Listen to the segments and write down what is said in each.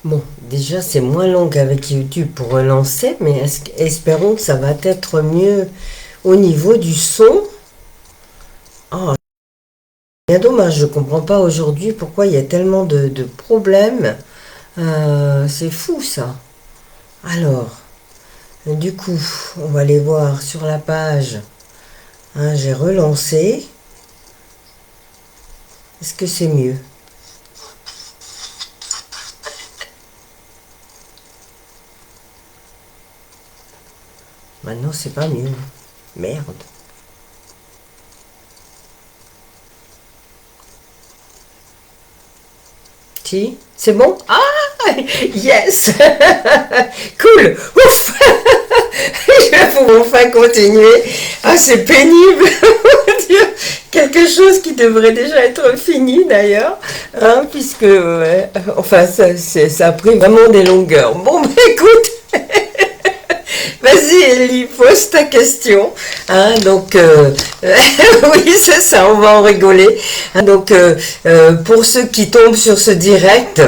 Bon, déjà c'est moins long qu'avec YouTube pour relancer, mais espérons que ça va être mieux au niveau du son. Oh, bien dommage, je comprends pas aujourd'hui pourquoi il y a tellement de problèmes. C'est fou ça. Alors, du coup, on va aller voir sur la page. Hein, j'ai relancé. Est-ce que c'est mieux? Maintenant, c'est pas mieux. Merde. Si, c'est bon? Ah, yes! Cool! Ouf! Je vais pouvoir enfin continuer. Ah, c'est pénible! Mon Dieu. Quelque chose qui devrait déjà être fini d'ailleurs, hein, puisque, ouais, enfin, ça a pris vraiment des longueurs. Bon, bah, écoute! Vas-y, Ellie, pose ta question. Hein, donc, oui, c'est ça, on va en rigoler. Hein, donc, pour ceux qui tombent sur ce direct,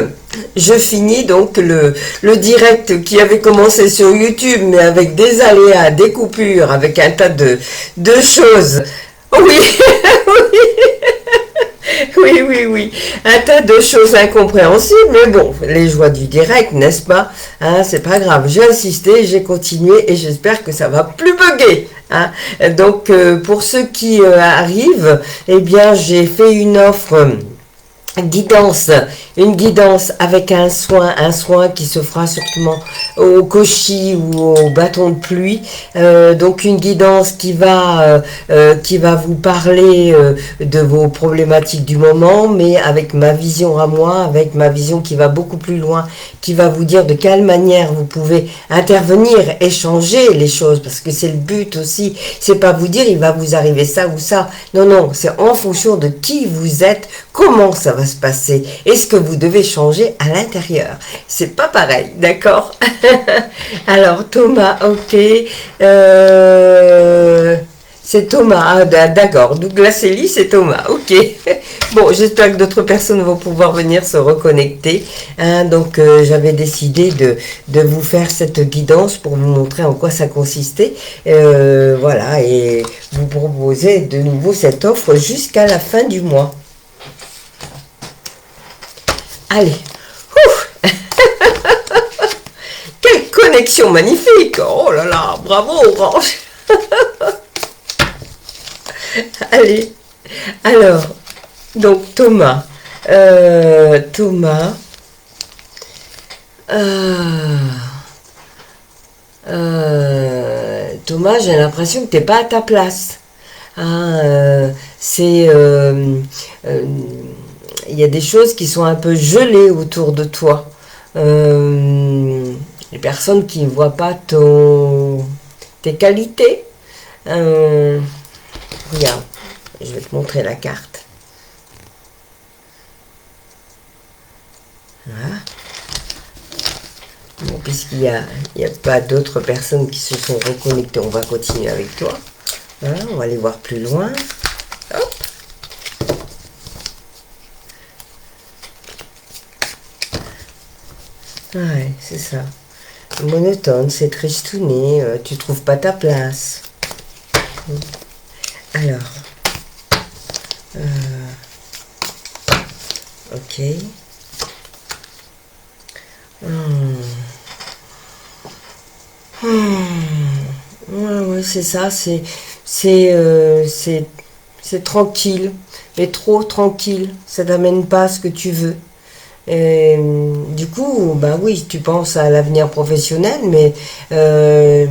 je finis donc le direct qui avait commencé sur YouTube, mais avec des aléas, des coupures, avec un tas de choses. Oui, oui, oui, oui, oui. Un tas de choses incompréhensibles, mais bon, les joies du direct, n'est-ce pas? Hein, c'est pas grave. J'ai insisté, j'ai continué et j'espère que ça va plus bugger. Hein. Donc, pour ceux qui arrivent, eh bien, j'ai fait une offre. Guidance, une guidance avec un soin qui se fera surtout au koshi ou au bâton de pluie. Donc une guidance qui va vous parler de vos problématiques du moment, mais avec ma vision à moi, avec ma vision qui va beaucoup plus loin, qui va vous dire de quelle manière vous pouvez intervenir et changer les choses, parce que c'est le but aussi. C'est pas vous dire il va vous arriver ça ou ça. Non, non, c'est en fonction de qui vous êtes, comment ça va se passer. Est-ce que vous devez changer à l'intérieur? C'est pas pareil, d'accord? Alors, Thomas, ok. C'est Thomas, ah, d'accord. Douglas Ellie, c'est Thomas, ok. Bon, j'espère que d'autres personnes vont pouvoir venir se reconnecter. Hein, donc, j'avais décidé de vous faire cette guidance pour vous montrer en quoi ça consistait. Voilà, et vous proposer de nouveau cette offre jusqu'à la fin du mois. Allez. Ouf. Quelle connexion magnifique. Oh là là, bravo Orange. Allez. Alors, donc Thomas. Thomas. Thomas, j'ai l'impression que t'es pas à ta place. Hein, il y a des choses qui sont un peu gelées autour de toi. Les personnes qui ne voient pas tes qualités. Regarde, je vais te montrer la carte. Voilà. Bon, puisqu'il n'y a pas d'autres personnes qui se sont reconnectées, on va continuer avec toi. Voilà, on va aller voir plus loin. Hop. Ouais, c'est ça. Monotone, c'est tristouné, tu trouves pas ta place. Alors, ok. Ouais, ouais, c'est ça, c'est tranquille, mais trop tranquille. Ça t'amène pas à ce que tu veux. Et, du coup, bah oui, tu penses à l'avenir professionnel, mais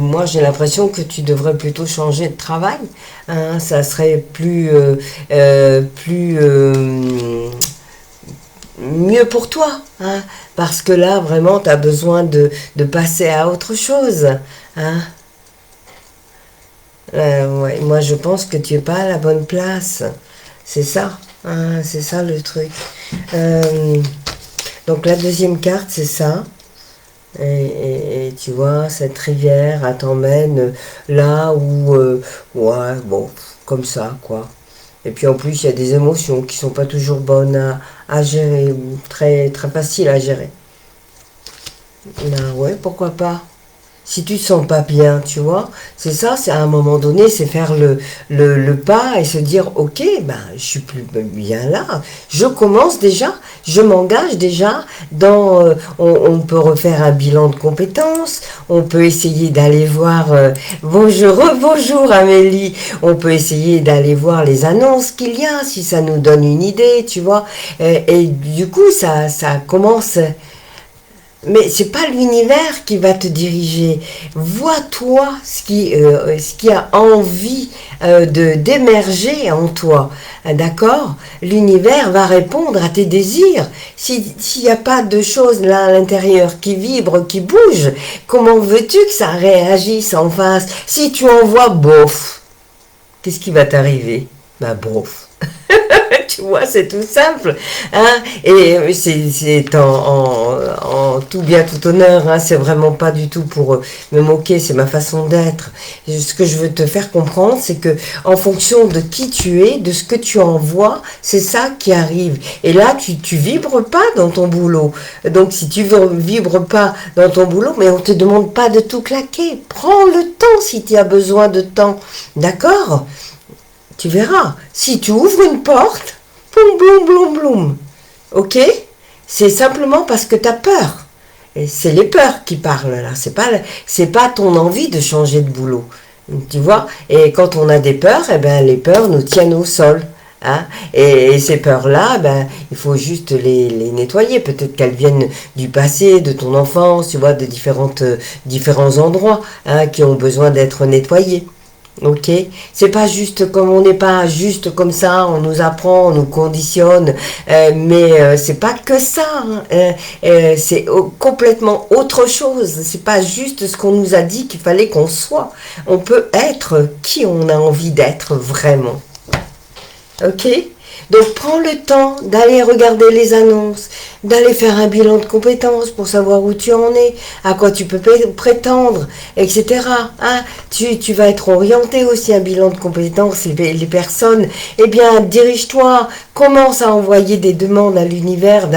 moi j'ai l'impression que tu devrais plutôt changer de travail. Hein, ça serait mieux pour toi. Hein, parce que là, vraiment, tu as besoin de passer à autre chose. Hein. Ouais, moi je pense que tu n'es pas à la bonne place. C'est ça. Hein, c'est ça le truc. Donc la deuxième carte, c'est ça. Et tu vois, cette rivière, elle t'emmène là où... ouais, bon, comme ça, quoi. Et puis en plus, il y a des émotions qui sont pas toujours bonnes à gérer, très, très faciles à gérer. Ben ouais, pourquoi pas. Si tu te sens pas bien, tu vois, c'est ça, c'est à un moment donné, c'est faire le pas et se dire, ok, ben, je suis plus bien là, je commence déjà, je m'engage déjà dans, on peut refaire un bilan de compétences, on peut essayer d'aller voir, bonjour, bonjour Amélie, on peut essayer d'aller voir les annonces qu'il y a, si ça nous donne une idée, tu vois, et du coup, ça commence. Mais c'est pas l'univers qui va te diriger. Vois-toi ce qui a envie de d'émerger en toi. D'accord? L'univers va répondre à tes désirs. S'il n'y a pas de choses là à l'intérieur qui vibrent, qui bougent, comment veux-tu que ça réagisse en face? Si tu envoies bof, qu'est-ce qui va t'arriver? Bah bof. Tu vois, c'est tout simple. Hein? Et c'est en tout bien, tout honneur. Hein? C'est vraiment pas du tout pour me moquer, c'est ma façon d'être. Ce que je veux te faire comprendre, c'est que en fonction de qui tu es, de ce que tu envoies, c'est ça qui arrive. Et là, tu vibres pas dans ton boulot. Donc, si tu vibres pas dans ton boulot, mais on te demande pas de tout claquer. Prends le temps si tu as besoin de temps. D'accord? Tu verras. Si tu ouvres une porte, boum, boum, boum, boum. Ok? C'est simplement parce que tu as peur. Et c'est les peurs qui parlent là. C'est pas ton envie de changer de boulot. Tu vois? Et quand on a des peurs, eh ben, les peurs nous tiennent au sol. Hein? Et ces peurs-là, ben, il faut juste les nettoyer. Peut-être qu'elles viennent du passé, de ton enfance, tu vois, de différents endroits hein, qui ont besoin d'être nettoyés. Ok, c'est pas juste comme on n'est pas juste comme ça, on nous apprend, on nous conditionne, mais c'est pas que ça, hein, c'est complètement autre chose. C'est pas juste ce qu'on nous a dit qu'il fallait qu'on soit. On peut être qui on a envie d'être vraiment. Ok? Donc prends le temps d'aller regarder les annonces, d'aller faire un bilan de compétences pour savoir où tu en es, à quoi tu peux prétendre, etc. Hein? Tu vas être orienté aussi un bilan de compétences, les personnes, eh bien dirige-toi, commence à envoyer des demandes à l'univers,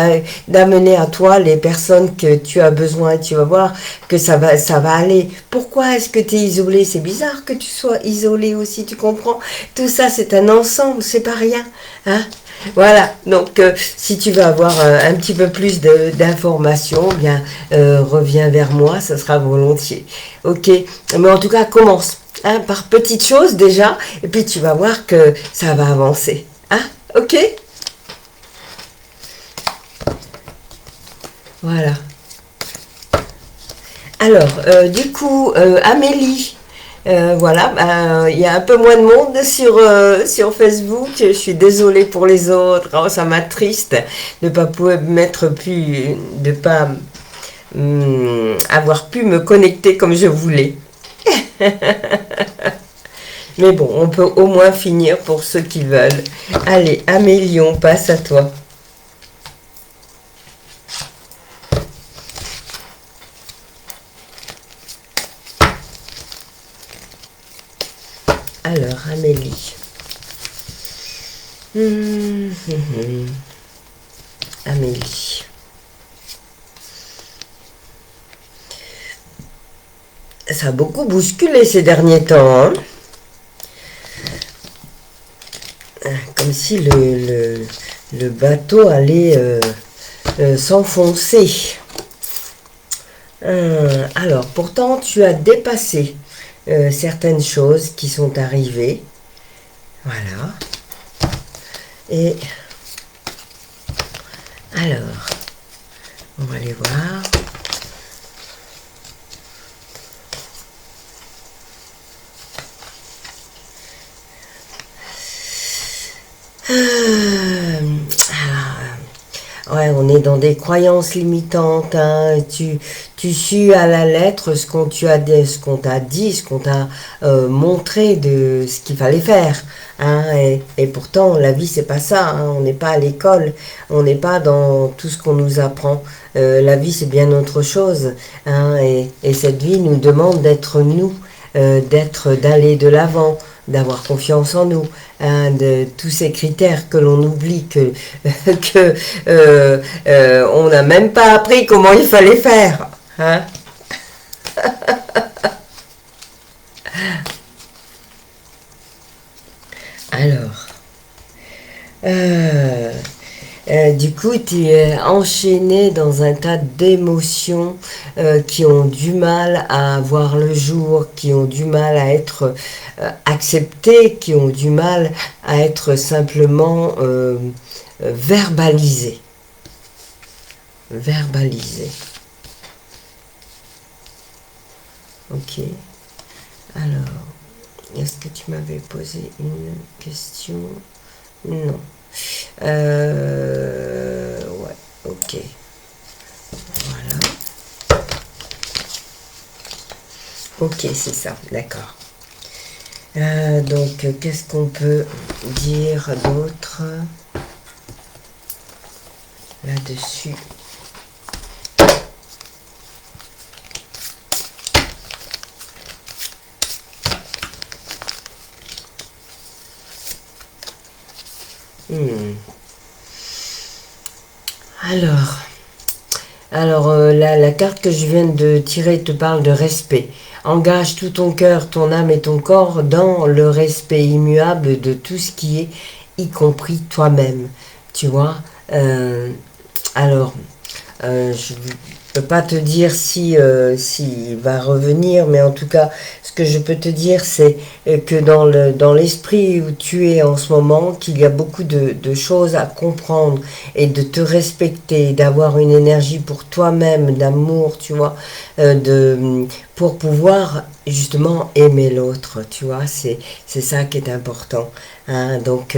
d'amener à toi les personnes que tu as besoin et tu vas voir que ça va aller. Pourquoi est-ce que tu es isolé? C'est bizarre que tu sois isolé aussi, tu comprends? Tout ça c'est un ensemble, c'est pas rien. Hein? Voilà, donc si tu veux avoir un petit peu plus d'informations, bien reviens vers moi, ça sera volontiers. Ok, mais en tout cas commence hein, par petites choses déjà, et puis tu vas voir que ça va avancer. Hein? Ok? Voilà. Alors, du coup, Amélie. Voilà, il y a un peu moins de monde sur Facebook. Je suis désolée pour les autres. Oh, ça m'attriste de ne pas pouvoir de pas avoir pu me connecter comme je voulais. Mais bon, on peut au moins finir pour ceux qui veulent. Allez, Amélie, on passe à toi. Alors, Amélie. Amélie. Ça a beaucoup bousculé ces derniers temps. Hein, comme si le bateau allait s'enfoncer. Alors, pourtant, tu as dépassé certaines choses qui sont arrivées. Voilà. Et alors, on va aller voir. Ouais, on est dans des croyances limitantes. Hein. Tu suis à la lettre ce qu'on t'a dit, ce qu'on t'a montré de ce qu'il fallait faire. Hein. Et pourtant, la vie, c'est pas ça. Hein. On n'est pas à l'école. On n'est pas dans tout ce qu'on nous apprend. La vie, c'est bien autre chose. Hein. Et cette vie nous demande d'être nous, d'aller de l'avant, d'avoir confiance en nous, hein, de tous ces critères que l'on oublie, que on n'a même pas appris comment il fallait faire. Hein? Alors, euh, du coup, tu es enchaîné dans un tas d'émotions qui ont du mal à voir le jour, qui ont du mal à être acceptées, qui ont du mal à être simplement verbalisées. Verbalisées. Ok. Alors, est-ce que tu m'avais posé une question? Non. Ouais, ok. Voilà. Ok, c'est ça, d'accord. Donc, qu'est-ce qu'on peut dire d'autre là-dessus? Alors la carte que je viens de tirer te parle de respect. Engage tout ton cœur, ton âme et ton corps dans le respect immuable de tout ce qui est, y compris toi-même. Tu vois. Alors, je ne peux pas te dire si s'il va revenir, mais en tout cas, ce que je peux te dire, c'est que dans l'esprit où tu es en ce moment, qu'il y a beaucoup de choses à comprendre et de te respecter, d'avoir une énergie pour toi-même, d'amour, tu vois, pour pouvoir justement aimer l'autre, tu vois, c'est ça qui est important. Hein. Donc,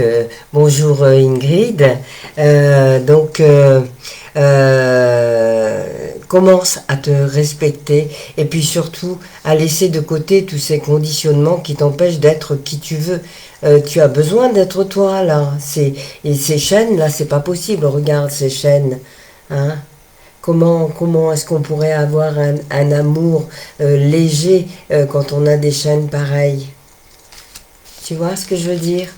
bonjour Ingrid. Commence à te respecter et puis surtout à laisser de côté tous ces conditionnements qui t'empêchent d'être qui tu veux. Tu as besoin d'être toi là. Et ces chaînes là, c'est pas possible. Regarde ces chaînes. Hein. Comment est-ce qu'on pourrait avoir un amour léger quand on a des chaînes pareilles? Tu vois ce que je veux dire?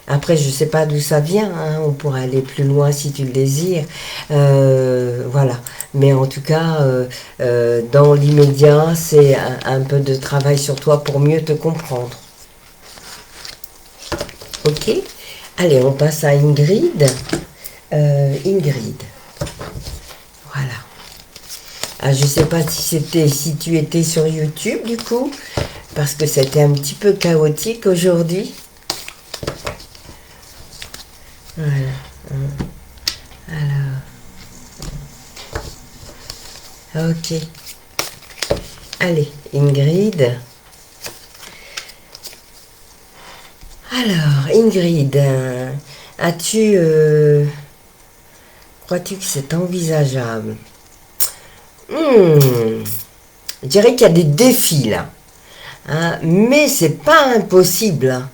Après, je ne sais pas d'où ça vient, hein, on pourrait aller plus loin si tu le désires. Voilà. Mais en tout cas, dans l'immédiat, c'est un peu de travail sur toi pour mieux te comprendre. Ok? Allez, on passe à Ingrid. Ingrid. Voilà. Ah, je ne sais pas si tu étais sur YouTube du coup, parce que c'était un petit peu chaotique aujourd'hui. Voilà. Alors. Ok. Allez, Ingrid. Alors, Ingrid, crois-tu que c'est envisageable? Je dirais qu'il y a des défis là. Hein, mais c'est pas impossible. Hein.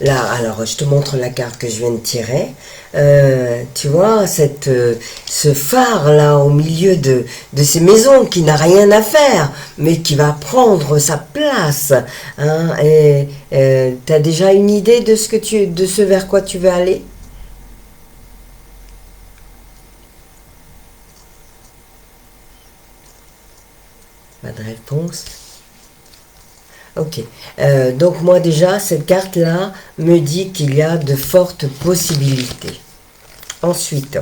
Là, alors je te montre la carte que je viens de tirer. Tu vois, ce phare là au milieu de ces maisons qui n'a rien à faire, mais qui va prendre sa place. Hein, et t'as déjà une idée de ce vers quoi tu veux aller? Pas de réponse. Ok. Donc moi déjà, cette carte-là me dit qu'il y a de fortes possibilités. Ensuite,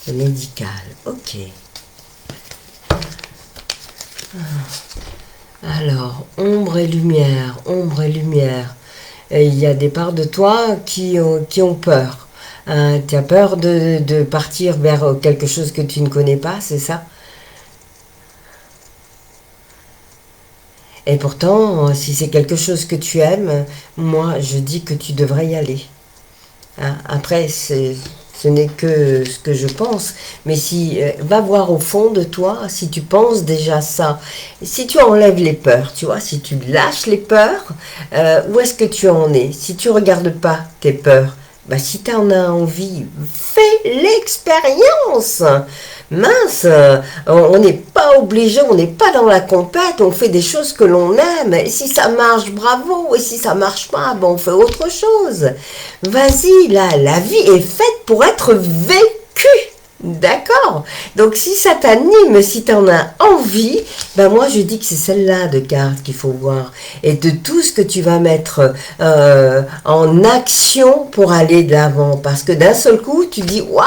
médical. Ok. Alors, ombre et lumière, ombre et lumière. Et il y a des parts de toi qui ont peur. Tu as peur de partir vers quelque chose que tu ne connais pas, c'est ça? Et pourtant, si c'est quelque chose que tu aimes, moi, je dis que tu devrais y aller. Hein. Après, ce n'est que ce que je pense. Mais si, va voir au fond de toi, si tu penses déjà ça, si tu enlèves les peurs, tu vois, si tu lâches les peurs, où est-ce que tu en es? Si tu regardes pas tes peurs, bah, si tu en as envie, fais, l'expérience. Mince, on n'est pas obligé, on n'est pas dans la compète, on fait des choses que l'on aime. Et si ça marche, bravo. Et si ça marche pas, ben on fait autre chose. Vas-y, là, la vie est faite pour être vécue. D'accord. Donc si ça t'anime, si tu en as envie, ben moi je dis que c'est celle-là de carte qu'il faut voir. Et de tout ce que tu vas mettre en action pour aller de l'avant. Parce que d'un seul coup, tu dis, waouh,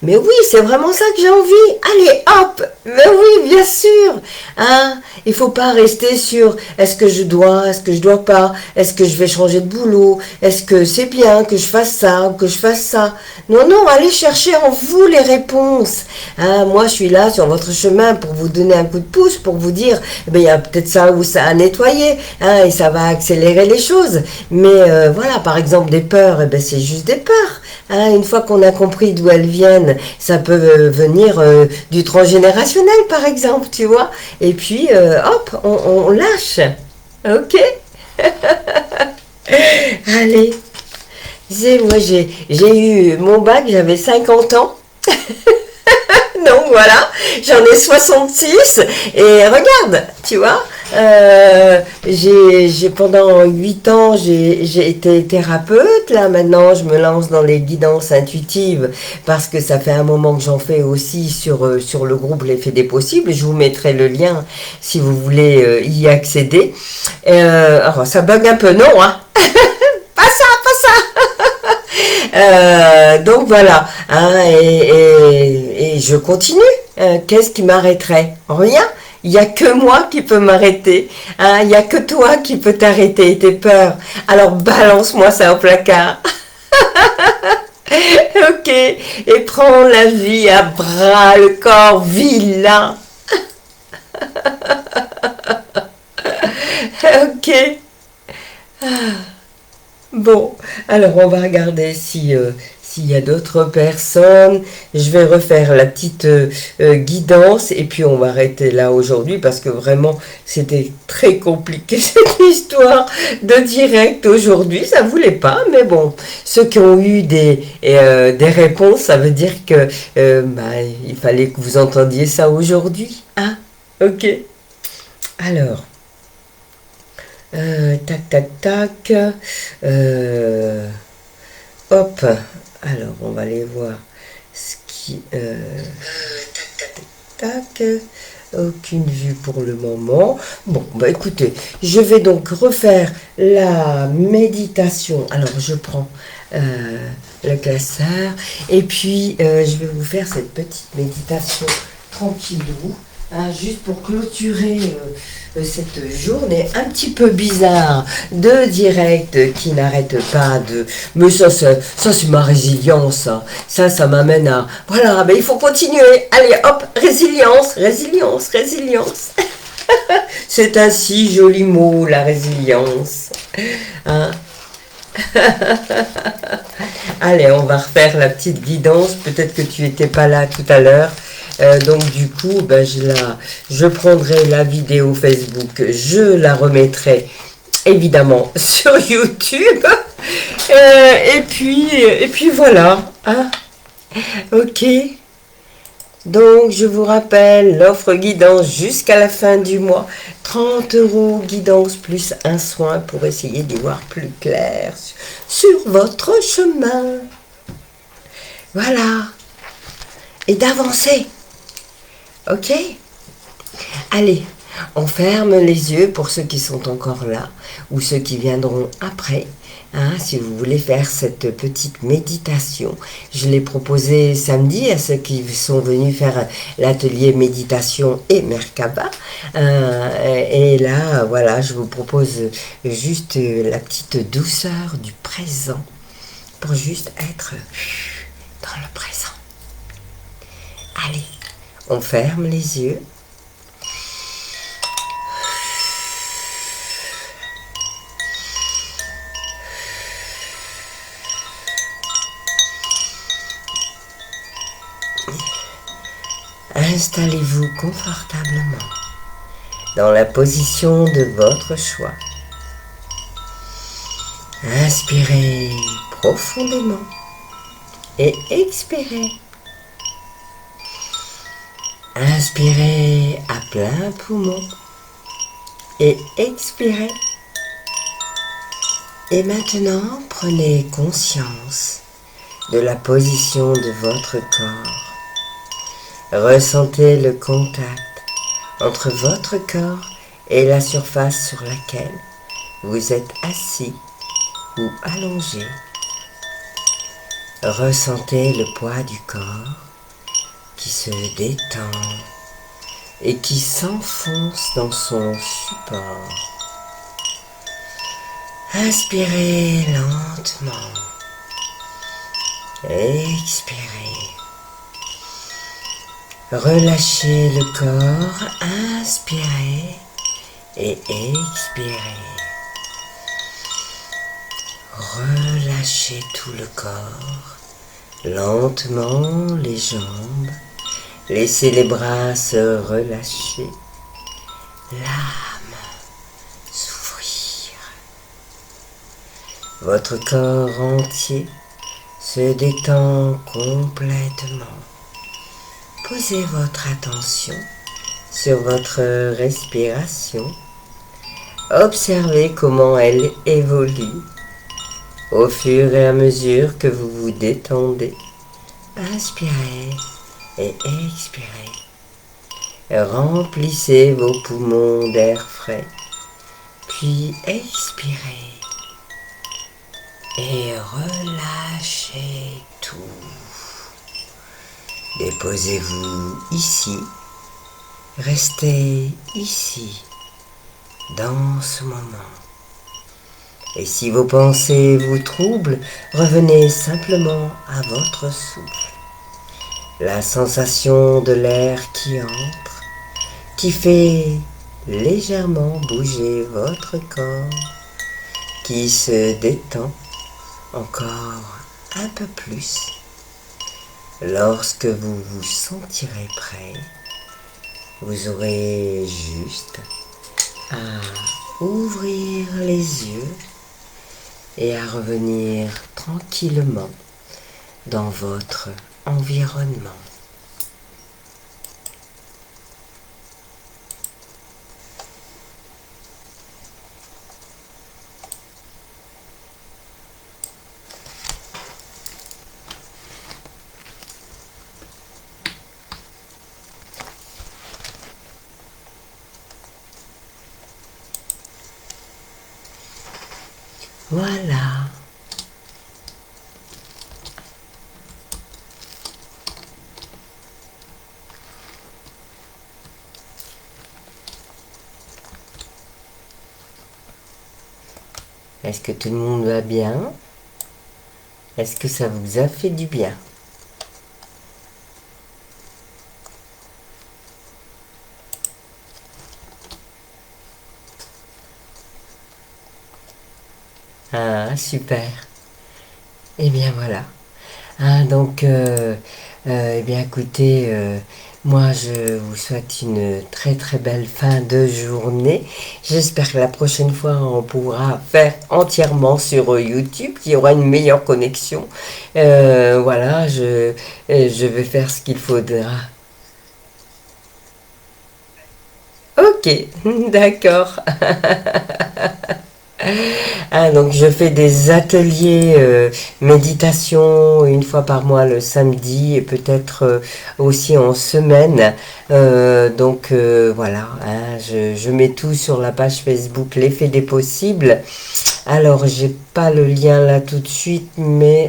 mais oui, c'est vraiment ça que j'ai envie. Allez, hop, mais oui, bien sûr. Hein, il faut pas rester sur est-ce que je dois pas, est-ce que je vais changer de boulot, est-ce que c'est bien que je fasse ça ou que je fasse ça. Non, non, allez chercher en vous les réponses. Hein, moi, je suis là sur votre chemin pour vous donner un coup de pouce, pour vous dire, eh ben, il y a peut-être ça ou ça à nettoyer, hein, et ça va accélérer les choses. Mais voilà, par exemple, des peurs, eh ben, c'est juste des peurs. Hein, une fois qu'on a compris d'où elles viennent, ça peut venir du transgénérationnel, par exemple, tu vois. Et puis, hop, on lâche. Ok. Allez. Moi, j'ai eu mon bac, j'avais 50 ans. Donc voilà, j'en ai 66 et regarde, tu vois, pendant 8 ans, j'ai été thérapeute. Là, maintenant, je me lance dans les guidances intuitives parce que ça fait un moment que j'en fais aussi sur le groupe L'Effet des Possibles. Je vous mettrai le lien si vous voulez y accéder. Alors, ça bug un peu, non, hein? Pas ça, pas ça! Donc voilà, hein, et je continue. Qu'est-ce qui m'arrêterait? Rien. Il n'y a que moi qui peux m'arrêter. Hein, il n'y a que toi qui peux t'arrêter tes peurs. Alors balance-moi ça au placard. Ok. Et prends la vie à bras le corps. Vis-la. Ok. Bon, alors on va regarder s'il y a d'autres personnes. Je vais refaire la petite guidance et puis on va arrêter là aujourd'hui parce que vraiment c'était très compliqué cette histoire de direct aujourd'hui. Ça voulait pas, mais bon, ceux qui ont eu des réponses, ça veut dire que il fallait que vous entendiez ça aujourd'hui. Hein? Ok. Alors. Tac, tac, tac. Hop. Alors, on va aller voir ce qui... tac, tac, tac. Aucune vue pour le moment. Bon, bah écoutez, je vais donc refaire la méditation. Alors, je prends le classeur. Et puis, je vais vous faire cette petite méditation tranquillou. Hein, juste pour clôturer cette journée un petit peu bizarre de direct qui n'arrête pas de... Mais ça c'est ma résilience. Ça m'amène à... Voilà, ben il faut continuer. Allez, hop, résilience, résilience, résilience. C'est un si joli mot, la résilience. Hein? Allez, on va refaire la petite guidance. Peut-être que tu n'étais pas là tout à l'heure. Donc du coup, ben, je prendrai la vidéo Facebook, je la remettrai évidemment sur YouTube. Et puis voilà. Hein? Ok. Donc je vous rappelle l'offre guidance jusqu'à la fin du mois. 30 € guidance plus un soin pour essayer d'y voir plus clair sur votre chemin. Voilà. Et d'avancer. Ok? Allez, on ferme les yeux pour ceux qui sont encore là ou ceux qui viendront après. Hein, si vous voulez faire cette petite méditation, je l'ai proposé samedi à ceux qui sont venus faire l'atelier méditation et Merkaba. Et là, voilà, je vous propose juste la petite douceur du présent pour juste être dans le présent. Allez. On ferme les yeux. Installez-vous confortablement dans la position de votre choix. Inspirez profondément. et expirez. Inspirez à plein poumon et expirez. Et maintenant, prenez conscience de la position de votre corps. Ressentez le contact entre votre corps et la surface sur laquelle vous êtes assis ou allongé. Ressentez le poids du corps qui se détend et qui s'enfonce dans son support. Inspirez lentement. Expirez. Relâchez le corps. Inspirez et expirez. Relâchez tout le corps. Lentement les jambes. Laissez les bras se relâcher. L'âme s'ouvrir. Votre corps entier se détend complètement. Posez votre attention sur votre respiration. Observez comment elle évolue au fur et à mesure que vous vous détendez. Inspirez et expirez. Remplissez vos poumons d'air frais, puis expirez et relâchez tout. Déposez-vous ici, restez ici, dans ce moment. Et si vos pensées vous troublent, revenez simplement à votre souffle. La sensation de l'air qui entre, qui fait légèrement bouger votre corps, qui se détend encore un peu plus. Lorsque vous vous sentirez prêt, vous aurez juste à ouvrir les yeux et à revenir tranquillement dans votre environnement. Voilà. Est-ce que tout le monde va bien? Est-ce que ça vous a fait du bien? Ah, super. Eh bien voilà. Ah, donc, eh bien écoutez, moi je vous souhaite une très très belle fin de journée. J'espère que la prochaine fois on pourra faire entièrement sur YouTube, qu'il y aura une meilleure connexion. Voilà, je vais faire ce qu'il faudra. Ok, d'accord. Ah, donc je fais des ateliers méditation une fois par mois le samedi et peut-être aussi en semaine. Voilà, hein, je mets tout sur la page Facebook L'effet des possibles. Alors j'ai pas le lien là tout de suite, mais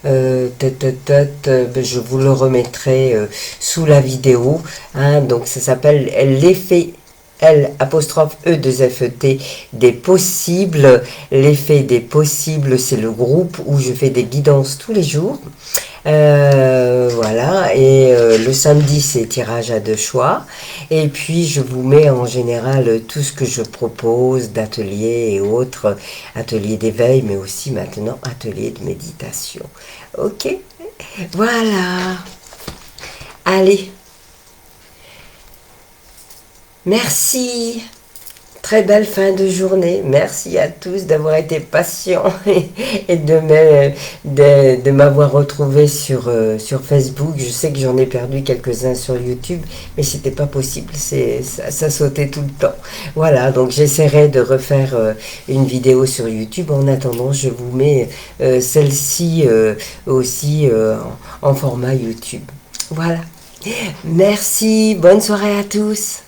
je vous le remettrai sous la vidéo. Hein, donc ça s'appelle l'effet L''E'2FET des possibles. L'effet des possibles, c'est le groupe où je fais des guidances tous les jours. Voilà, et le samedi c'est tirage à deux choix, et puis je vous mets en général tout ce que je propose d'ateliers et autres, ateliers d'éveil, mais aussi maintenant ateliers de méditation. Ok, voilà, allez, merci. très belle fin de journée. Merci à tous d'avoir été patients et de m'avoir retrouvé sur Facebook. Je sais que j'en ai perdu quelques-uns sur YouTube, mais c'était pas possible. Ça sautait tout le temps. Voilà, donc j'essaierai de refaire une vidéo sur YouTube. En attendant, je vous mets celle-ci aussi en format YouTube. Voilà. Merci, bonne soirée à tous.